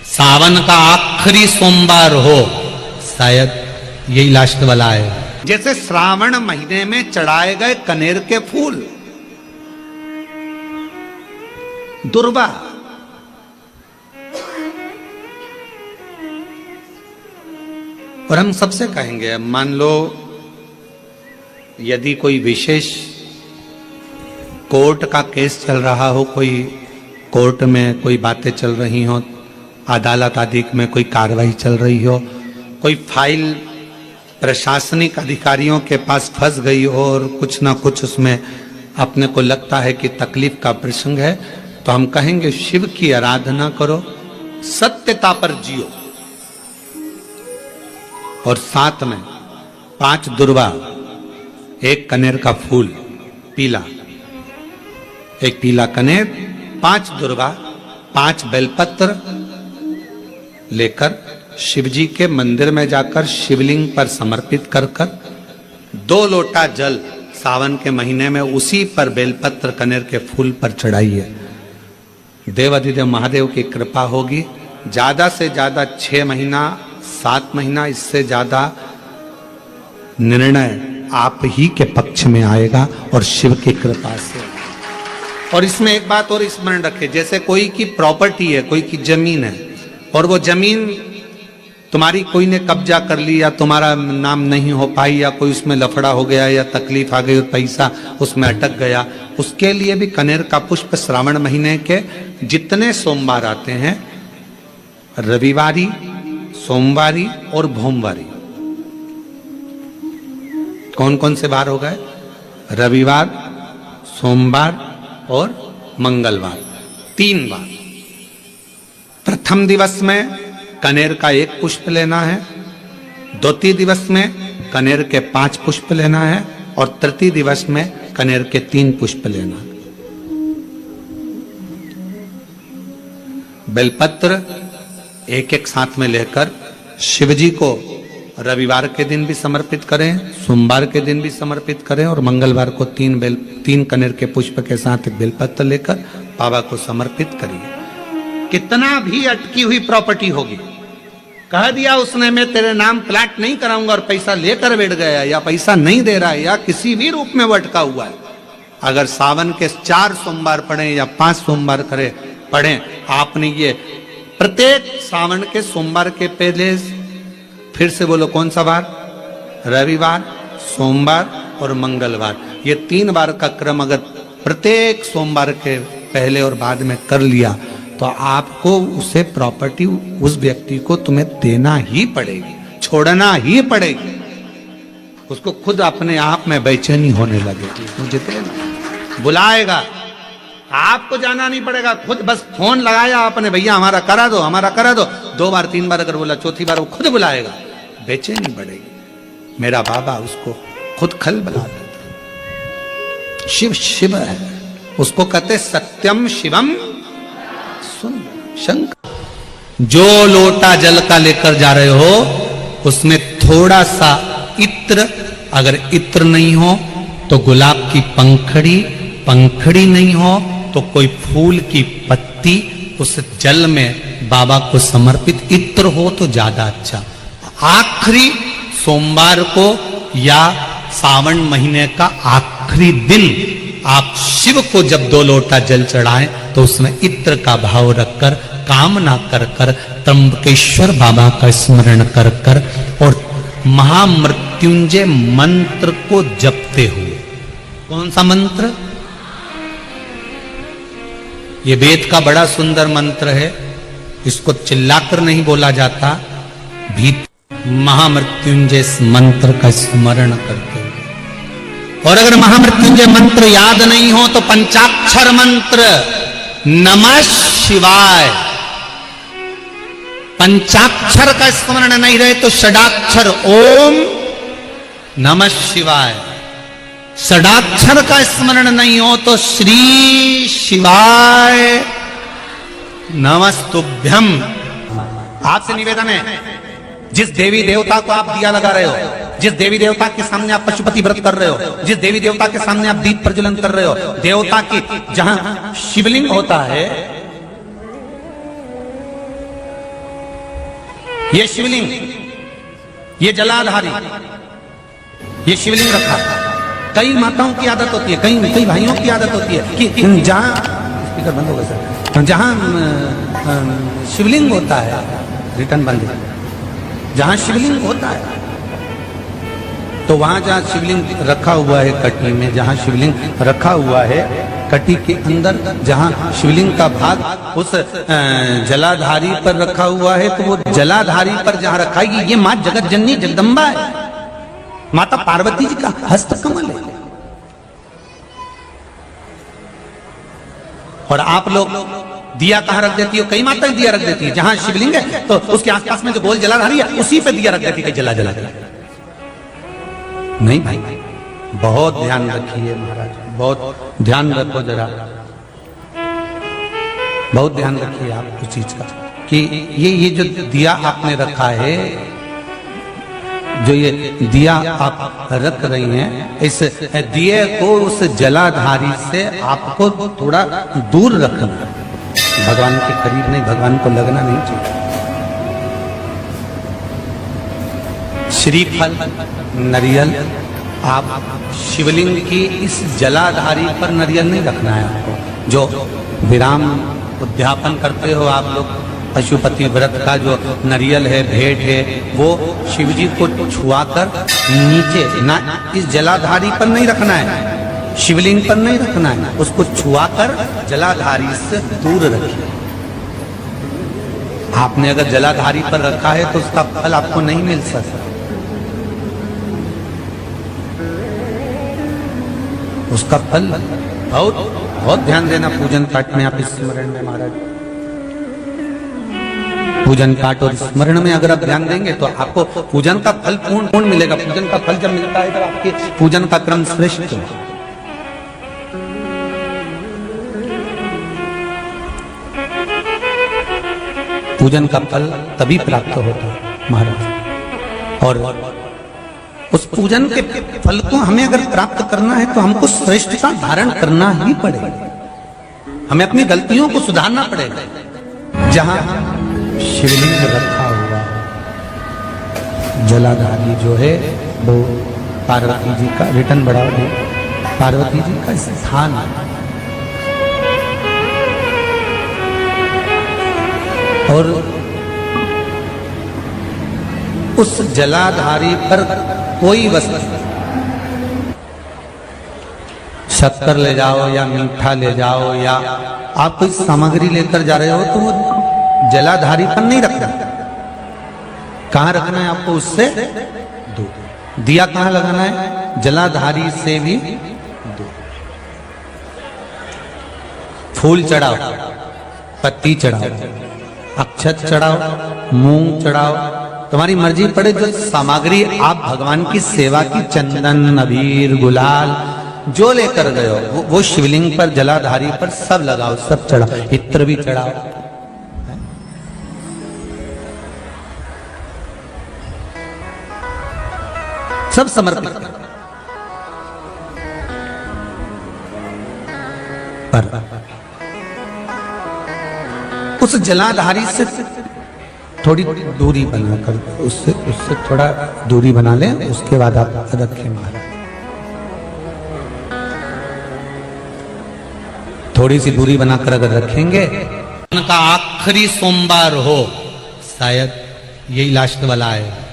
सावन का आखिरी सोमवार हो, शायद यही लास्ट वाला है। जैसे श्रावण महीने में चढ़ाए गए कनेर के फूल, दुर्वा, और हम सबसे कहेंगे, मान लो यदि कोई विशेष कोर्ट का केस चल रहा हो, कोई कोर्ट में कोई बातें चल रही हो, अदालत आदि में कोई कार्रवाई चल रही हो, कोई फाइल प्रशासनिक अधिकारियों के पास फंस गई हो और कुछ ना कुछ उसमें अपने को लगता है कि तकलीफ का प्रसंग है, तो हम कहेंगे शिव की आराधना करो, सत्यता पर जियो, और साथ में 5 दुर्वा, 1 कनेर का फूल पीला, 1 पीला कनेर, 5 दुर्वा, 5 बेलपत्र लेकर शिवजी के मंदिर में जाकर शिवलिंग पर समर्पित कर 2 लोटा जल सावन के महीने में उसी पर बेलपत्र कनेर के फूल पर चढ़ाइए। देवाधिदेव महादेव की कृपा होगी। ज्यादा से ज्यादा 6 महीना 7 महीना, इससे ज्यादा निर्णय आप ही के पक्ष में आएगा और शिव की कृपा से। और इसमें एक बात और स्मरण रखें, जैसे कोई की प्रॉपर्टी है, कोई की जमीन है, और वो जमीन तुम्हारी कोई ने कब्जा कर ली, या तुम्हारा नाम नहीं हो पाई, या कोई उसमें लफड़ा हो गया, या तकलीफ आ गई और पैसा उसमें अटक गया, उसके लिए भी कनेर का पुष्प श्रावण महीने के जितने सोमवार आते हैं, रविवारी, सोमवारी और भोमवारी, कौन कौन से बार हो गए? रविवार, सोमवार और मंगलवार, 3 बार। प्रथम दिवस में कनेर का 1 पुष्प लेना है, द्वितीय दिवस में कनेर के 5 पुष्प लेना है, और तृतीय दिवस में कनेर के 3 पुष्प लेना है। बेलपत्र 1-1 साथ में लेकर शिवजी को रविवार के दिन भी समर्पित करें, सोमवार के दिन भी समर्पित करें, और मंगलवार को 3 कनेर के पुष्प के साथ एक बेलपत्र लेकर बाबा को समर्पित करिए। कितना भी अटकी हुई प्रॉपर्टी होगी, कह दिया उसने मैं तेरे नाम प्लाट नहीं कराऊंगा, और पैसा लेकर बैठ गया, या पैसा नहीं दे रहा है, या किसी भी रूप में वो अटका हुआ है, अगर सावन के 4 सोमवार पढ़े या 5 सोमवार पढ़े, आपने ये प्रत्येक सावन के सोमवार के पहले, फिर से बोलो कौन सा बार? रविवार, सोमवार और मंगलवार, ये 3 बार का क्रम अगर प्रत्येक सोमवार के पहले और बाद में कर लिया, तो आपको उसे प्रॉपर्टी उस व्यक्ति को तुम्हें देना ही पड़ेगी, छोड़ना ही पड़ेगी। उसको खुद अपने आप में बेचैनी होने लगेगी, मुझे देना, बुलाएगा, आपको जाना नहीं पड़ेगा, खुद बस फोन लगाया आपने, भैया हमारा करा दो, हमारा करा दो, 2 बार 3 बार अगर बोला, चौथी बार वो खुद बुलाएगा, बेचैनी बढ़ेगी। मेरा बाबा उसको खुद खल बुला देता। शिव शिव है, उसको कहते सत्यम शिवम शंकर। जो लोटा जल का लेकर जा रहे हो, उसमें थोड़ा सा इत्र, अगर इत्र नहीं हो तो गुलाब की पंखड़ी नहीं हो तो कोई फूल की पत्ती, उस जल में बाबा को समर्पित इत्र हो तो ज्यादा अच्छा। आखिरी सोमवार को या सावन महीने का आखिरी दिन आप शिव को जब 2 लोटा जल चढ़ाएं, तो उसमें इत्र का भाव रखकर, कामना कर कर, त्र्यंबकेश्वर बाबा का स्मरण कर कर, और महामृत्युंजय मंत्र को जपते हुए। कौन सा मंत्र? ये वेद का बड़ा सुंदर मंत्र है, इसको चिल्लाकर नहीं बोला जाता, महामृत्युंजय मंत्र का स्मरण करते हुए। और अगर महामृत्युंजय मंत्र याद नहीं हो तो पंचाक्षर मंत्र नमः शिवाय, पंचाक्षर का स्मरण नहीं रहे तो षडाक्षर ओम नमः शिवाय, षडाक्षर का स्मरण नहीं हो तो श्री शिवाय नमस्तुभ्यम। आपसे निवेदन है, जिस देवी देवता को आप दिया लगा रहे हो, जिस देवी देवता के सामने आप पशुपति व्रत कर रहे हो, जिस देवी देवता के सामने आप दीप प्रज्वलन कर रहे हो, देवता की जहां शिवलिंग होता है ये शिवलिंग, ये जलाधारी, ये शिवलिंग रखा। कई माताओं की आदत होती है, कई भाइयों की आदत होती है कि जहां स्पीकर बंद हो गया सर, जहां शिवलिंग होता है, रिटर्न बंद है, जहां शिवलिंग होता है तो वहां जहां शिवलिंग रखा हुआ है कटी में, जहां शिवलिंग रखा हुआ है कटी के अंदर, जहां शिवलिंग का भाग उस जलाधारी पर रखा हुआ है, तो वो जलाधारी पर जहां रखा है, ये मां जगत जननी जगदम्बा है, माता पार्वती जी का हस्त कमल है। और आप लोग दिया कहां रख देती हो? कई माताएं दिया रख देती है, जहां शिवलिंग है तो उसके आसपास में जो गोल जलाधारी है उसी पे दिया रख देती है, जला जला जला। नहीं भाई, बहुत ध्यान रखिए महाराज, बहुत ध्यान रखो जरा, बहुत ध्यान रखिए आप उस चीज का कि ये जो दिया आपने रखा है, जो ये दिया आप रख रही हैं, इस दिए को उस जलाधारी से आपको थोड़ा दूर रखना, भगवान के करीब नहीं, भगवान को लगना नहीं चाहिए। श्रीफल, नरियल, आप शिवलिंग की इस जलाधारी पर नरियल नहीं रखना है आपको। जो विराम उद्यापन करते हो आप लोग, पशुपति व्रत का जो नरियल है, भेंट है, वो शिव जी को छुआकर नीचे ना, इस जलाधारी पर नहीं रखना है, शिवलिंग पर नहीं रखना है, उसको छुआकर जलाधारी से दूर रखिए। आपने अगर जलाधारी पर रखा है तो उसका फल आपको नहीं मिल सकता, उसका फल बहुत बहुत ध्यान देना। पूजन पाठ में आप स्मरण में महाराज, पूजन पाठ और स्मरण में अगर आप ध्यान देंगे तो आपको पूजन का फल पूर्ण मिलेगा। पूजन का फल जब मिलता है तब आपके पूजन का क्रम श्रेष्ठ है। पूजन का फल तभी प्राप्त होता है महाराज, और उस पूजन के फल को हमें अगर प्राप्त करना है तो हमको श्रेष्ठता धारण करना ही पड़ेगा, हमें अपनी गलतियों को सुधारना पड़ेगा। जहां शिवलिंग रखा हुआ जलाधारी जो है वो पार्वती जी का, रिटर्न बढ़ाओ दे, पार्वती जी का स्थान है। और उस जलाधारी पर कोई वस्तु, शक्कर ले जाओ या मीठा ले जाओ या आप कोई सामग्री लेकर जा रहे हो तो वो जलाधारी पर नहीं रखना। कहां रखना है आपको? उससे दूर। दिया कहां लगाना है? जलाधारी से भी दूर। फूल चढ़ाओ, पत्ती चढ़ाओ, अक्षत चढ़ाओ, मूंग चढ़ाओ, तुम्हारी मर्जी पड़े। जो सामग्री आप भगवान की सेवा की, चंदन, अबीर, गुलाल जो लेकर गए हो वो शिवलिंग पर, जलाधारी पर सब लगाओ, सब चढ़ाओ, इत्र भी चढ़ाओ। सब समर्पित पर उस जलाधारी से थोड़ी दूरी बनाकर, उससे थोड़ा दूरी बना लें, उसके बाद आप रखें महाराज। थोड़ी सी दूरी बनाकर अगर रखेंगे, उनका आखिरी सोमवार हो, शायद यही लास्ट वाला है,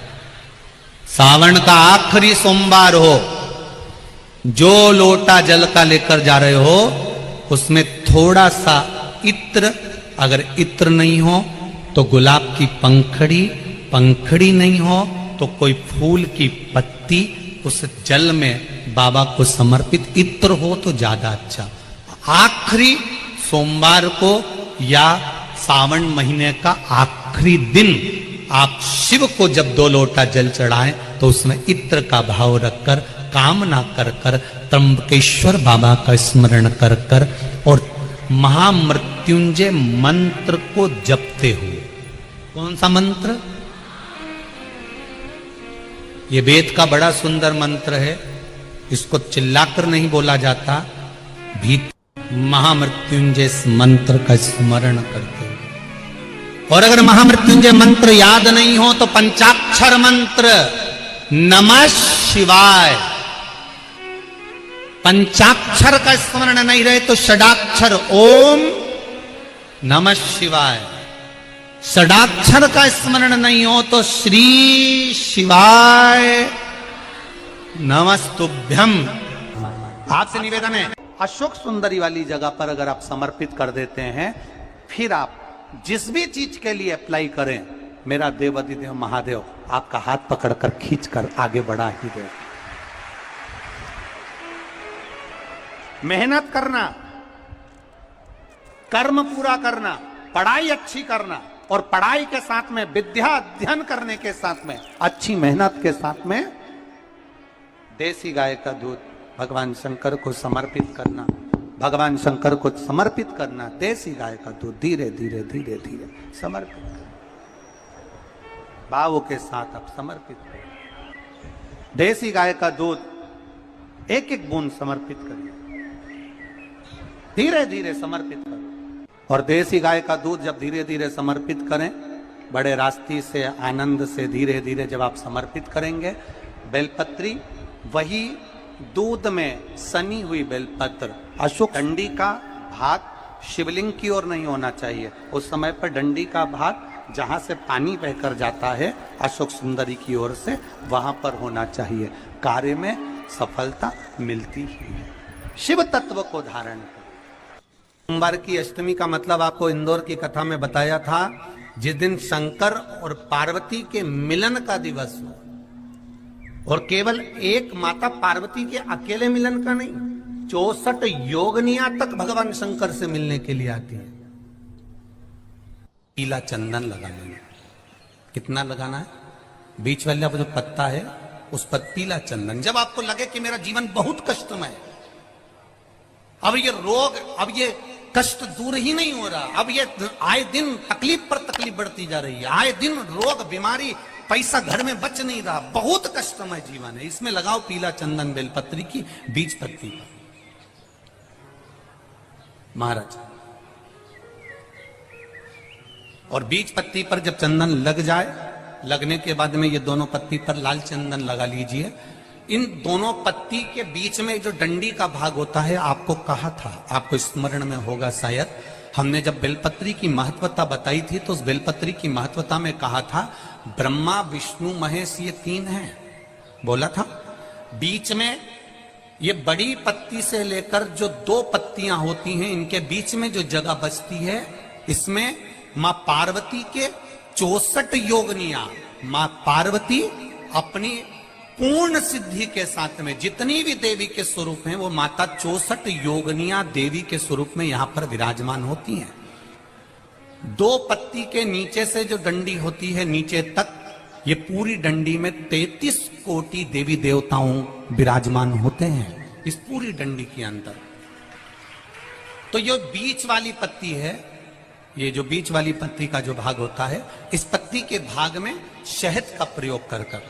सावन का आखिरी सोमवार हो, जो लोटा जल का लेकर जा रहे हो उसमें थोड़ा सा इत्र, अगर इत्र नहीं हो तो गुलाब की पंखड़ी, पंखड़ी नहीं हो तो कोई फूल की पत्ती, उस जल में बाबा को समर्पित इत्र हो तो ज्यादा अच्छा। आखिरी सोमवार को या सावन महीने का आखिरी दिन आप शिव को जब 2 लोटा जल चढ़ाएं तो उसमें इत्र का भाव रखकर, कामना कर कर, त्र्यंबकेश्वर बाबा का स्मरण कर कर और महामृत्युंजय मंत्र को जपते हुए। कौन सा मंत्र? ये वेद का बड़ा सुंदर मंत्र है, इसको चिल्लाकर नहीं बोला जाता, भीतर महामृत्युंजय मंत्र का स्मरण करते हुए और अगर महामृत्युंजय मंत्र याद नहीं हो तो पंचाक्षर मंत्र नमः शिवाय, पंचाक्षर का स्मरण नहीं रहे तो षडाक्षर ओम नमः शिवाय, षडाक्षर का स्मरण नहीं हो तो श्री शिवाय नमस्तुभ्यम। आपसे निवेदन है, अशोक सुंदरी वाली जगह पर अगर आप समर्पित कर देते हैं, फिर आप जिस भी चीज के लिए अप्लाई करें, मेरा देवाधिदेव महादेव आपका हाथ पकड़कर खींचकर आगे बढ़ा ही दे। मेहनत करना, कर्म पूरा करना, पढ़ाई अच्छी करना, और पढ़ाई के साथ में विद्या अध्ययन करने के साथ में अच्छी मेहनत के साथ में देसी गाय का दूध भगवान शंकर को समर्पित करना, भगवान शंकर को समर्पित करना। देसी गाय का दूध धीरे धीरे धीरे धीरे समर्पित करना, भावों के साथ आप समर्पित करें। देसी गाय का दूध एक एक बूंद समर्पित करिए, धीरे धीरे समर्पित करें। और देसी गाय का दूध जब धीरे धीरे समर्पित करें, बड़े रास्ते से आनंद से धीरे धीरे जब आप समर्पित करेंगे, बेलपत्री वही दूध में सनी हुई बेलपत्र, अशोक डंडी का भाग शिवलिंग की ओर नहीं होना चाहिए। उस समय पर डंडी का भाग जहां से पानी बहकर जाता है अशोक सुंदरी की ओर से, वहां पर होना चाहिए। कार्य में सफलता मिलती ही है। शिव तत्व को धारण कर। सोमवार की अष्टमी का मतलब आपको इंदौर की कथा में बताया था, जिस दिन शंकर और पार्वती के मिलन का दिवस हो, और केवल एक माता पार्वती के अकेले मिलन का नहीं, 64 योगनियां तक भगवान शंकर से मिलने के लिए आती है। पीला चंदन लगा लेना। कितना लगाना है? बीच वाला जो पत्ता है उस पर पीला चंदन। जब आपको लगे कि मेरा जीवन बहुत कष्टमय है, अब ये रोग, अब ये कष्ट दूर ही नहीं हो रहा, अब ये आए दिन तकलीफ पर तकलीफ बढ़ती जा रही है, आए दिन रोग बीमारी, पैसा घर में बच नहीं रहा, बहुत कष्टमय जीवन है, इसमें लगाओ पीला चंदन बेलपत्री की बीज पत्ती पर। महाराज, और बीज पत्ती पर जब चंदन लग जाए, लगने के बाद में ये दोनों पत्ती पर लाल चंदन लगा लीजिए। इन दोनों पत्ती के बीच में जो डंडी का भाग होता है, आपको कहा था, आपको स्मरण में होगा शायद, हमने जब बेलपत्री की महत्वता बताई थी तो उस बेलपत्री की महत्वता में कहा था ब्रह्मा विष्णु महेश ये तीन हैं, बोला था। बीच में ये बड़ी पत्ती से लेकर जो दो पत्तियां होती हैं, इनके बीच में जो जगह बचती है, इसमें मां पार्वती के 64 योगनियां, मां पार्वती अपनी पूर्ण सिद्धि के साथ में जितनी भी देवी के स्वरूप हैं, वो माता 64 योगनियां देवी के स्वरूप में यहां पर विराजमान होती हैं। दो पत्ती के नीचे से जो डंडी होती है नीचे तक, ये पूरी डंडी में 33 कोटि देवी देवताओं विराजमान होते हैं इस पूरी डंडी के अंदर। तो ये बीच वाली पत्ती है, ये जो बीच वाली पत्ती का जो भाग होता है, इस पत्ती के भाग में शहद का प्रयोग कर कर,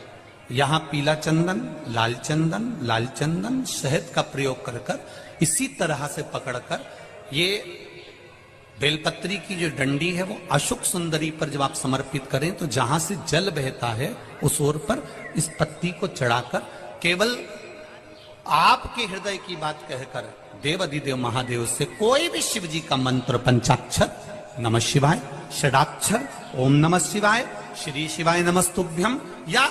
यहां पीला चंदन, लाल चंदन, लाल चंदन, शहद का प्रयोग कर कर, इसी तरह से पकड़कर ये बेलपत्री की जो डंडी है वो अशोक सुंदरी पर जब आप समर्पित करें, तो जहां से जल बहता है उस ओर पर इस पत्ती को चढ़ाकर केवल आपके हृदय की बात कहकर देवाधिदेव महादेव से कोई भी शिव जी का मंत्र, पंचाक्षर नमः शिवाय, षडाक्षर ओम नमः शिवाय, श्री शिवाय नमस्तुभ्यम, या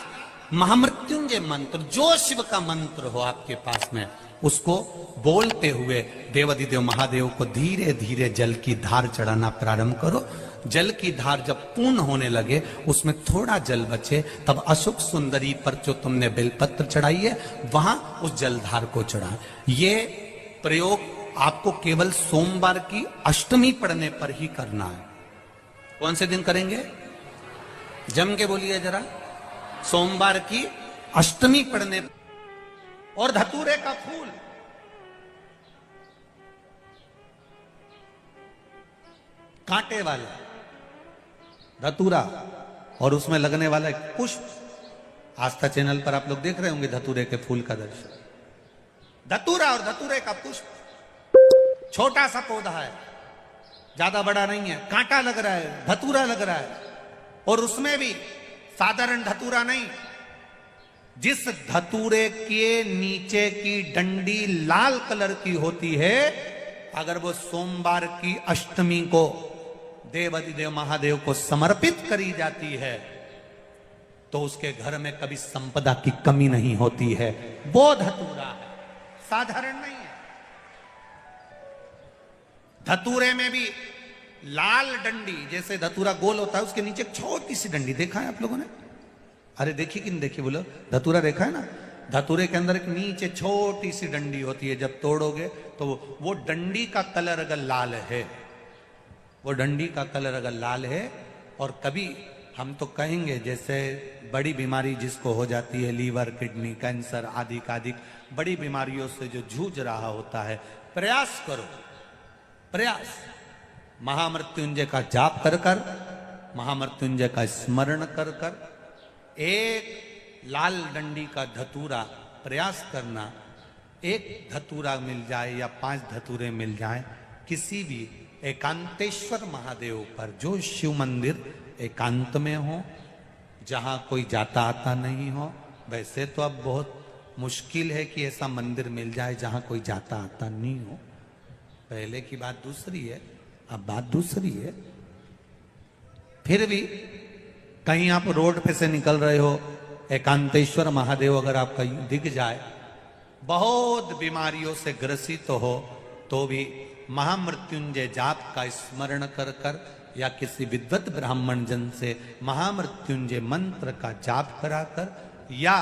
महामृत्युंजय मंत्र, जो शिव का मंत्र हो आपके पास में, उसको बोलते हुए देवाधिदेव महादेव को धीरे धीरे जल की धार चढ़ाना प्रारंभ करो। जल की धार जब पूर्ण होने लगे, उसमें थोड़ा जल बचे, तब अशोक सुंदरी पर जो तुमने बेलपत्र चढ़ाई है वहां उस जलधार को चढ़ा। ये प्रयोग आपको केवल सोमवार की अष्टमी पढ़ने पर ही करना है। कौन से दिन करेंगे? जम के बोलिए जरा। सोमवार की अष्टमी पढ़ने। और धतूरे का फूल, कांटे वाला धतूरा, और उसमें लगने वाला एक पुष्प। आस्था चैनल पर आप लोग देख रहे होंगे धतूरे के फूल का दर्शन। धतूरा और धतूरे का पुष्प, छोटा सा पौधा है, ज्यादा बड़ा नहीं है, कांटा लग रहा है, धतूरा लग रहा है, और उसमें भी साधारण धतूरा नहीं, जिस धतूरे के नीचे की डंडी लाल कलर की होती है, अगर वो सोमवार की अष्टमी को देवाधिदेव महादेव को समर्पित करी जाती है तो उसके घर में कभी संपदा की कमी नहीं होती है। वो धतूरा है, साधारण नहीं है। धतूरे में भी लाल डंडी, जैसे धतूरा गोल होता है उसके नीचे एक छोटी सी डंडी, देखा है आप लोगों ने? अरे देखी कि नहीं देखी बोलो? धतूरा देखा है ना? धतूरे के अंदर एक नीचे छोटी सी डंडी होती है, जब तोड़ोगे तो वो डंडी का कलर अगर लाल है, वो डंडी का कलर अगर लाल है, और कभी हम तो कहेंगे जैसे बड़ी बीमारी जिसको हो जाती है, लीवर, किडनी, कैंसर आदि आदि बड़ी बीमारियों से जो जूझ रहा होता है, प्रयास करो, प्रयास महामृत्युंजय का जाप कर कर, महामृत्युंजय का स्मरण कर कर, एक लाल डंडी का धतूरा प्रयास करना, एक धतूरा मिल जाए या 5 धतूरे मिल जाए किसी भी एकांतेश्वर महादेव पर, जो शिव मंदिर एकांत में हो, जहां कोई जाता आता नहीं हो। वैसे तो अब बहुत मुश्किल है कि ऐसा मंदिर मिल जाए जहां कोई जाता आता नहीं हो, पहले की बात दूसरी है, अब बात दूसरी है। फिर भी कहीं आप रोड पे से निकल रहे हो, एकांतेश्वर महादेव अगर आपका दिख जाए, बहुत बीमारियों से ग्रसित हो, तो भी महामृत्युंजय जाप का स्मरण कर कर या किसी विद्वत ब्राह्मण जन से महामृत्युंजय मंत्र का जाप कराकर, या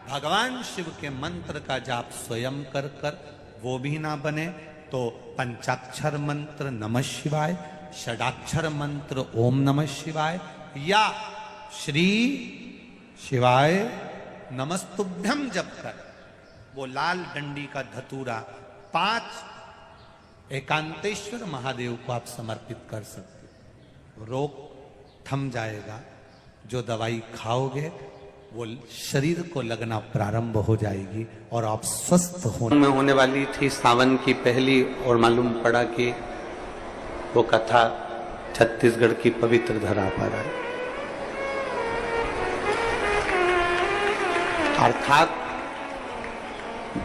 भगवान शिव के मंत्र का जाप स्वयं कर कर, वो भी ना बने तो पंचाक्षर मंत्र नमः शिवाय, षडाक्षर मंत्र ओम नमः शिवाय, या श्री शिवाय नमस्तुभ्यम जप कर वो लाल डंडी का धतूरा 5 एकांतेश्वर महादेव को आप समर्पित कर सकते। रोग थम जाएगा, जो दवाई खाओगे वो शरीर को लगना प्रारंभ हो जाएगी और आप स्वस्थ में होने वाली थी सावन की पहली, और मालूम पड़ा कि वो कथा छत्तीसगढ़ की पवित्र धरा पर है। अर्थात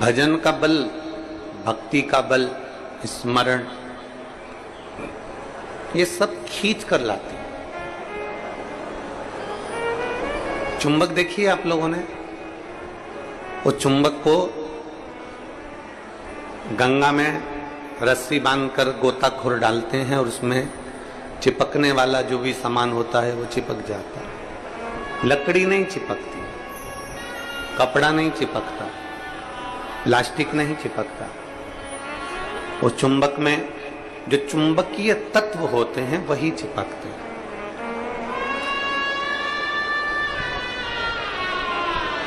भजन का बल, भक्ति का बल, स्मरण, ये सब खींच कर लाते। चुंबक देखिए आप लोगों ने, वो चुंबक को गंगा में रस्सी बांधकर गोताखोर डालते हैं और उसमें चिपकने वाला जो भी सामान होता है वो चिपक जाता है। लकड़ी नहीं चिपकती, कपड़ा नहीं चिपकता, प्लास्टिक नहीं चिपकता। वो चुंबक में जो चुंबकीय तत्व होते हैं वही चिपकते हैं।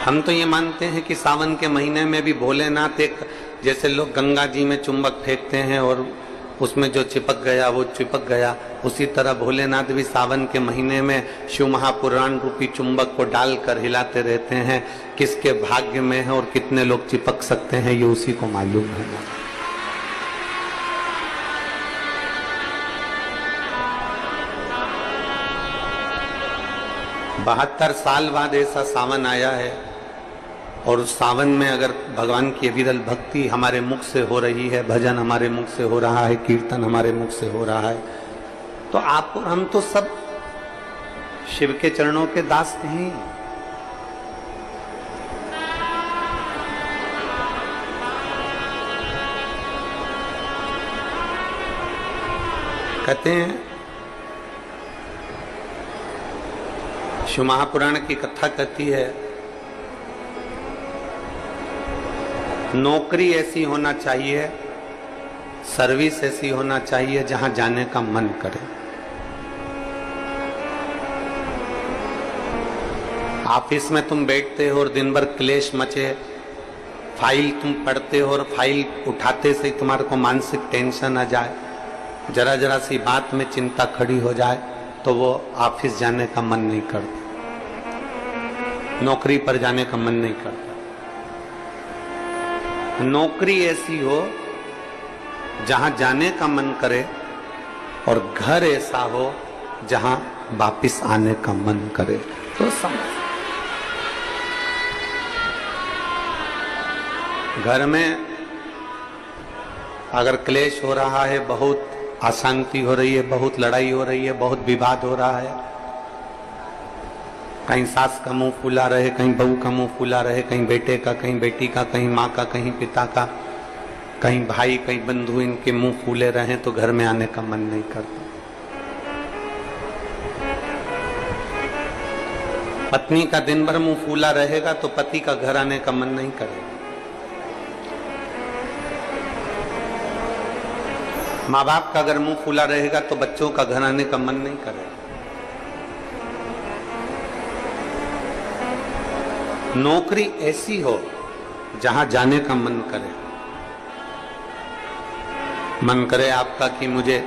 हम तो ये मानते हैं कि सावन के महीने में भी भोलेनाथ, एक जैसे लोग गंगा जी में चुंबक फेंकते हैं और उसमें जो चिपक गया वो चिपक गया, उसी तरह भोलेनाथ भी सावन के महीने में शिव महापुराण रूपी चुंबक को डालकर हिलाते रहते हैं। किसके भाग्य में है और कितने लोग चिपक सकते हैं ये उसी को मालूम है। 72 साल बाद ऐसा सावन आया है, और उस सावन में अगर भगवान की अविरल भक्ति हमारे मुख से हो रही है, भजन हमारे मुख से हो रहा है, कीर्तन हमारे मुख से हो रहा है, तो आप और हम तो सब शिव के चरणों के दास हैं। कहते हैं, शिव महापुराण की कथा कहती है, नौकरी ऐसी होना चाहिए, सर्विस ऐसी होना चाहिए जहां जाने का मन करे। ऑफिस में तुम बैठते हो और दिन भर क्लेश मचे, फाइल तुम पढ़ते हो और फाइल उठाते से तुम्हारे को मानसिक टेंशन आ जाए, जरा जरा सी बात में चिंता खड़ी हो जाए, तो वो ऑफिस जाने का मन नहीं करता, नौकरी पर जाने का मन नहीं करता। नौकरी ऐसी हो जहां जाने का मन करे और घर ऐसा हो जहां वापिस आने का मन करे। तो समझ, घर में अगर क्लेश हो रहा है, बहुत अशांति हो रही है, बहुत लड़ाई हो रही है, बहुत विवाद हो रहा है, कहीं सास का मुंह फूला रहे, कहीं बहू का मुंह फूला रहे, कहीं बेटे का, कहीं बेटी का, कहीं माँ का, कहीं पिता का, कहीं भाई, कहीं बंधु, इनके मुंह फूले रहे तो घर में आने का मन नहीं करता। पत्नी का दिन भर मुंह फूला रहेगा तो पति का घर आने का मन नहीं करेगा। माँ बाप का अगर मुंह फूला रहेगा तो बच्चों का घर आने का मन नहीं करेगा। नौकरी ऐसी हो जहां जाने का मन करे। मन करे आपका कि मुझे